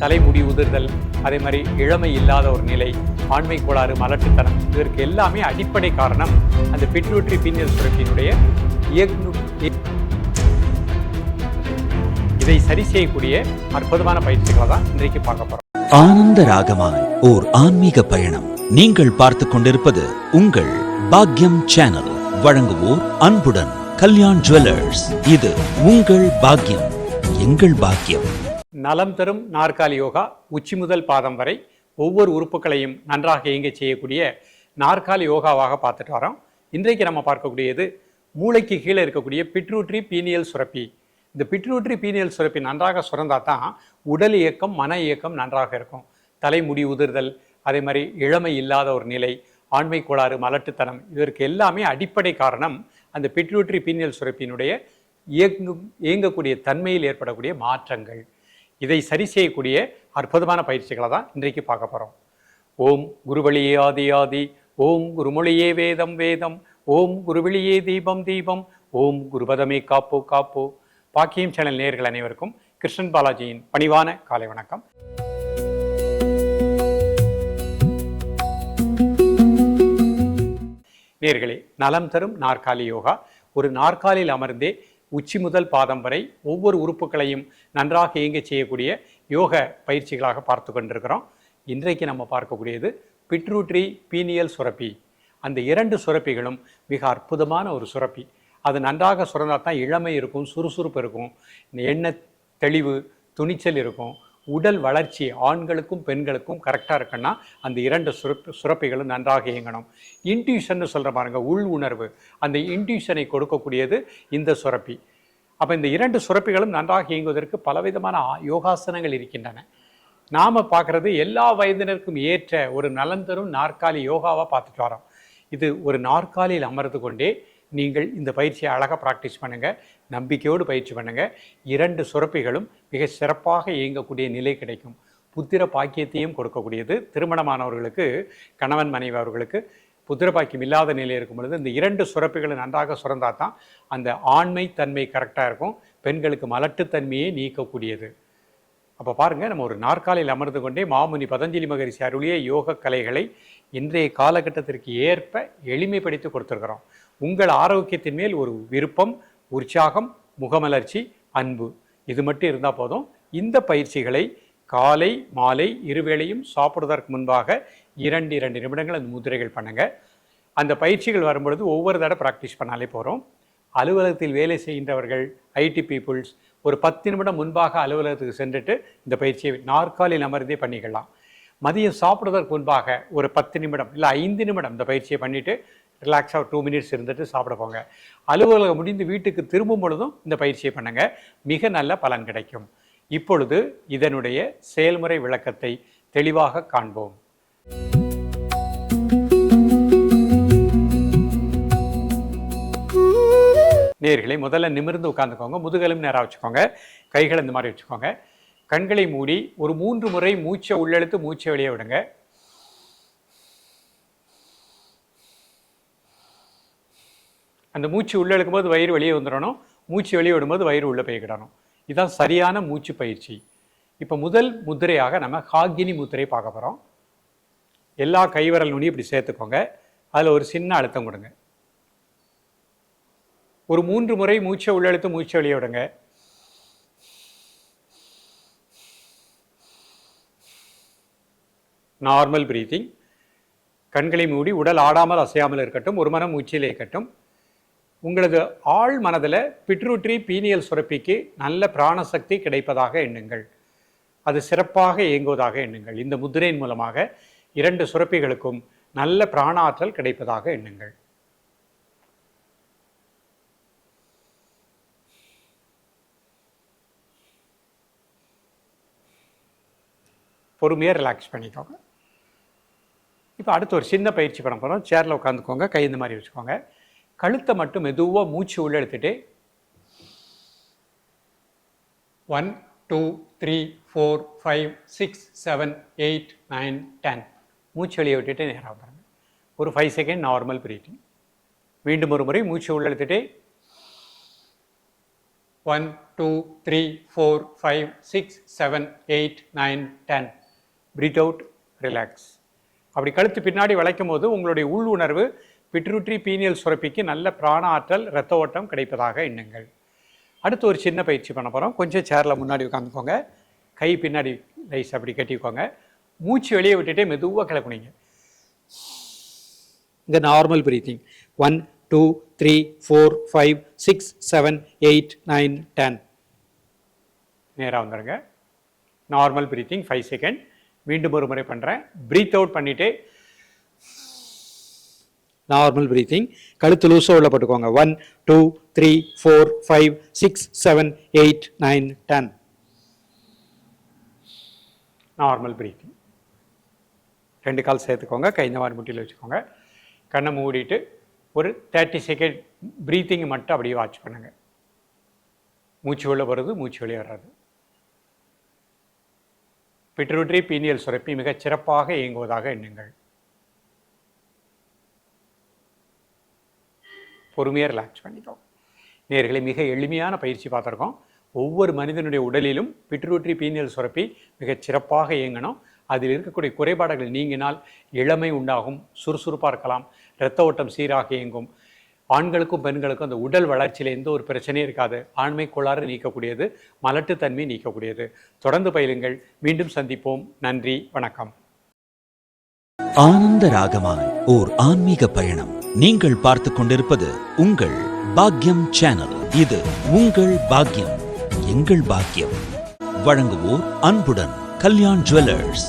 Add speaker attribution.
Speaker 1: தலைமுடி உதிர்தல், அதே மாதிரி இளமை இல்லாத ஒரு நிலை, ஆண்மை கோளாறு, மலட்டுத்தனம், இதற்கு எல்லாமே அடிப்படை காரணம் அந்த பிட்யூட்டரி பீனியல் சுரப்பியினுடைய இதை சரி செய்யக்கூடிய அற்புதமான பயிற்சிகளை தான் இன்றைக்கு பார்க்க போறோம்.
Speaker 2: ஆனந்த ராகமாய் ஓர் ஆன்மீக பயணம். நீங்கள் பார்த்து கொண்டிருப்பது உங்கள் பாக்யம் சேனல். வழங்குவோர் அன்புடன் கல்யாண் ஜுவல்லர்ஸ். இது உங்கள் பாக்யம், எங்கள் பாக்யம்.
Speaker 1: நலம் தரும் நாற்காலி யோகா, உச்சி முதல் பாதம் வரை ஒவ்வொரு உறுப்புகளையும் நன்றாக இயங்க செய்யக்கூடிய நாற்காலி யோகாவாக பார்த்துட்டு வரோம். இன்றைக்கு நம்ம பார்க்கக்கூடியது மூளைக்கு கீழே இருக்கக்கூடிய பிட்யூட்டரி பீனியல் சுரப்பி. இந்த பிட்யூட்டரி பீனியல் சுரப்பி நன்றாக சுரந்தா தான் உடல் இயக்கம், மன இயக்கம் நன்றாக இருக்கும். தலைமுடி உதிர்தல், அதே மாதிரி இளமை இல்லாத ஒரு நிலை, ஆண்மை கோளாறு, மலட்டுத்தனம், இதற்கு எல்லாமே அடிப்படை காரணம் அந்த பிட்யூட்டரி பீனியல் சுரப்பியினுடைய இயங்கக்கூடிய தன்மையில் ஏற்படக்கூடிய மாற்றங்கள். இதை சரி செய்யக்கூடிய அற்புதமான பயிற்சிகளை தான் இன்றைக்கு பார்க்க போகிறோம். ஓம் குருவழியே ஆதி ஆதி, ஓம் குருமொழியே வேதம் வேதம், ஓம் குருவழியே தீபம் தீபம், ஓம் குருபதமே காப்போ காப்போ. பாக்கியம் சேனல் நேயர்கள் அனைவருக்கும் கிருஷ்ணன் பாலாஜியின் பணிவான காலை வணக்கம். நேயர்களே, நலம் தரும் நாற்காலி யோகா. ஒரு நாற்காலியில் அமர்ந்தே உச்சி முதல் பாதம் வரை ஒவ்வொரு உறுப்புகளையும் நன்றாக இயங்க செய்யக்கூடிய யோக பயிற்சிகளாக பார்த்து கொண்டிருக்கிறோம். இன்றைக்கு நம்ம பார்க்கக்கூடியது பிட்யூட்டரி பீனியல் சுரப்பி. அந்த இரண்டு சுரப்பிகளும் மிக அற்புதமான ஒரு சுரப்பி. அது நன்றாக சுரந்தால் தான் இளமை இருக்கும், சுறுசுறுப்பு இருக்கும், எண்ணெய் தெளிவு, துணிச்சல் இருக்கும், உடல் வளர்ச்சி ஆண்களுக்கும் பெண்களுக்கும் கரெக்டாக இருக்குன்னா அந்த இரண்டு சுரப்பிகளும் நன்றாக இயங்கணும். இன்ட்யூஷன் சொல்கிற பாருங்க, உள் உணர்வு, அந்த இன்ட்யூஷனை கொடுக்கக்கூடியது இந்த சுரப்பி. அப்போ இந்த இரண்டு சுரப்பிகளும் நன்றாக இயங்குவதற்கு பலவிதமான யோகாசனங்கள் இருக்கின்றன. நாம் பார்க்குறது எல்லா வயதினருக்கும் ஏற்ற ஒரு நலம் தரும் நாற்காலி யோகாவாக பார்த்துட்டு வரோம். இது ஒரு நாற்காலியில் அமர்ந்து கொண்டே நீங்கள் இந்த பயிற்சியை அழகாக ப்ராக்டிஸ் பண்ணுங்கள், நம்பிக்கையோடு பயிற்சி பண்ணுங்கள். இரண்டு சுரப்பிகளும் மிக சிறப்பாக இயங்கக்கூடிய நிலை கிடைக்கும். புத்திர பாக்கியத்தையும் கொடுக்கக்கூடியது. திருமணமானவர்களுக்கு, கணவன் மனைவி அவர்களுக்கு புத்திர பாக்கியம் இல்லாத நிலை இருக்கும் பொழுது இந்த இரண்டு சுரப்பிகளும் நன்றாக சுரந்தால் தான் அந்த ஆண்மை தன்மை கரெக்டாக இருக்கும். பெண்களுக்கு மலட்டுத்தன்மையை நீக்கக்கூடியது. அப்போ பாருங்கள், நம்ம ஒரு நாற்காலியில் அமர்ந்து கொண்டே மாமுனி பதஞ்சலி மகரிஷி அருளிய யோக கலைகளை இன்றைய காலகட்டத்திற்கு ஏற்ப எளிமைப்படுத்தி கொடுத்துருக்குறோம். உங்கள் ஆரோக்கியத்தின் மேல் ஒரு விருப்பம், உற்சாகம், முகமலர்ச்சி, அன்பு, இது மட்டும் இருந்தால் போதும். இந்த பயிற்சிகளை காலை மாலை இருவேளையும் சாப்பிடுவதற்கு முன்பாக 2 நிமிடங்கள் அந்த முதிரைகள் பண்ணுங்கள். அந்த பயிற்சிகள் வரும்பொழுது ஒவ்வொரு தடவை ப்ராக்டிஸ் பண்ணாலே போகிறோம். அலுவலகத்தில் வேலை செய்கின்றவர்கள், ஐடி பீப்புள்ஸ், ஒரு 10 நிமிடம் முன்பாக அலுவலகத்துக்கு சென்றுட்டு இந்த பயிற்சியை நாற்காலில் அமர்ந்தே பண்ணிக்கலாம். மதியம் சாப்பிடுவதற்கு முன்பாக ஒரு 10 நிமிடம் இல்லை 5 நிமிடம் இந்த பயிற்சியை பண்ணிவிட்டு ரிலாக்ஸாக 2 மினிட்ஸ் இருந்துட்டு சாப்பிட போங்க. அலுவலகம் முடிந்து வீட்டுக்கு திரும்பும் பொழுதும் இந்த பயிற்சியை பண்ணுங்கள். மிக நல்ல பலன் கிடைக்கும். இப்பொழுது இதனுடைய செயல்முறை விளக்கத்தை தெளிவாக காண்போம். நேயர்களே, முதல்ல நிமிர்ந்து உட்காந்துக்கோங்க. முதுகெலும் நேராக வச்சுக்கோங்க. கைகளை இந்த மாதிரி வச்சுக்கோங்க. கண்களை மூடி ஒரு 3 முறை மூச்சை உள்ளெழுத்து மூச்சை வெளியே விடுங்க. அந்த மூச்சு உள்ளே இழுக்கும்போது வயிறு வெளியே வந்துடணும், மூச்சு வெளியே விடும்போது வயிறு உள்ளே போய்க்கிடணும். இதுதான் சரியான மூச்சு பயிற்சி. இப்போ முதல் முத்திரையாக நம்ம ஹாகினி முத்திரை பார்க்க போகிறோம். எல்லா கைவிரல் நுனி இப்படி சேர்த்துக்கோங்க. அதில் ஒரு சின்ன அழுத்தம் கொடுங்க. ஒரு 3 முறை மூச்சை உள்ளெழுத்து மூச்சை வெளியே விடுங்க. Normal breathing. கண்களை மூடி உடல் ஆடாமல் அசையாமல் இருக்கட்டும். ஒரு மனம் மூச்சிலே இருக்கட்டும். உங்களது ஆழ் மனதில் பிட்யூட்டரி பீனியல் சுரப்பிக்கு நல்ல பிராணசக்தி கிடைப்பதாக எண்ணுங்கள். அது சிறப்பாக இயங்குவதாக எண்ணுங்கள். இந்த முத்திரையின் மூலமாக 2 சுரப்பிகளுக்கும் நல்ல பிராண ஆற்றல் கிடைப்பதாக எண்ணுங்கள். பொறுமையாக ரிலாக்ஸ் பண்ணிக்கோங்க. இப்போ அடுத்து ஒரு சின்ன பயிற்சி பண்ண போகிறோம். சேரில் உட்காந்துக்கோங்க. கை இந்த மாதிரி வச்சுக்கோங்க. கழுத்தை மட்டும் மெதுவாக மூச்சு உள்ள எடுத்துட்டு 1 2 3 4 5 6 7 8 9 10 மூச்சு வெளியே விட்டுட்டு நேராக பாருங்க. ஒரு 5 செகண்ட் நார்மல் பிரீத்திங். மீண்டும் ஒரு முறை மூச்சு உள்ள எடுத்துட்டு 1 2 3 4 5 6 7 8 9 10. Breathe out, relax. அப்படி கழுத்து பின்னாடி வளைக்கும் போது உங்களுடைய உள் உணர்வு பிட்ரூட்ரி பீனியல் சுரப்பிக்கு நல்ல பிராண ஆற்றல், இரத்த ஓட்டம் கிடைப்பதாக எண்ணுங்கள். அடுத்து ஒரு சின்ன பயிற்சி பண்ண போகிறோம். கொஞ்சம் சேரில் முன்னாடி உட்காந்துக்கோங்க. கை பின்னாடி லைஸ் அப்படி கட்டிக்கோங்க. மூச்சு வெளியே விட்டுட்டே மெதுவாக கிளப்புனீங்க. இந்த நார்மல் பிரீத்திங் 1 2 3 4 5 6 7 8 9 10. நேராக வந்துடுங்க. Normal breathing 5 second. மீண்டும் ஒரு முறை பண்ணுறேன். பிரீத் அவுட் பண்ணிவிட்டு நார்மல் பிரீத்திங். கழுத்து லூஸாக உள்ள போட்டுக்கோங்க. 1 2 3 4 5 6 7 8 9 10. Normal breathing. 2 கால் சேர்த்துக்கோங்க. கை இந்த மாதிரி முட்டியில் வச்சுக்கோங்க. கண்ணை மூடிட்டு ஒரு 30 செகண்ட் பிரீத்திங் மட்டும் அப்படியே வாட்ச் பண்ணுங்க. மூச்சு உள்ள வருது, மூச்சு வெளியே வர்றது. பிட்ரூட்ரி பீனியல் சுரப்பி மிகச் சிறப்பாக இயங்குவதாக எண்ணுங்கள். பொறுமையாக ரிலாக்ஸ் பண்ணிக்கோங்க. நேர்களை மிக எளிமையான பயிற்சி பார்த்துருக்கோம். ஒவ்வொரு மனிதனுடைய உடலிலும் பிட்ரூட்ரி பீனியல் சுரப்பி மிகச் சிறப்பாக இயங்கணும். அதில் இருக்கக்கூடிய குறைபாடுகள் நீங்கினால் இளமை உண்டாகும், சுறுசுறுப்பாக இருக்கலாம், இரத்த ஓட்டம் சீராக இயங்கும். ஆண்களுக்கும் பெண்களுக்கும் அந்த உடல் வளர்ச்சியில் எந்த ஒரு பிரச்சனையும் இருக்காது. ஆண்மை கோளாறு நீக்கக்கூடியது, மலட்டுத்தன்மை நீக்கக்கூடியது. தொடர்ந்து பயிலுங்கள். மீண்டும் சந்திப்போம். நன்றி, வணக்கம்.
Speaker 2: ஆனந்த ராகமாய் ஓர் ஆன்மீக பயணம். நீங்கள் பார்த்துக் கொண்டிருப்பது உங்கள் பாக்யம் சேனல். இது உங்கள் பாக்யம், எங்கள் பாக்கியம். வழங்குவோர் அன்புடன் கல்யாண் ஜுவல்லர்ஸ்.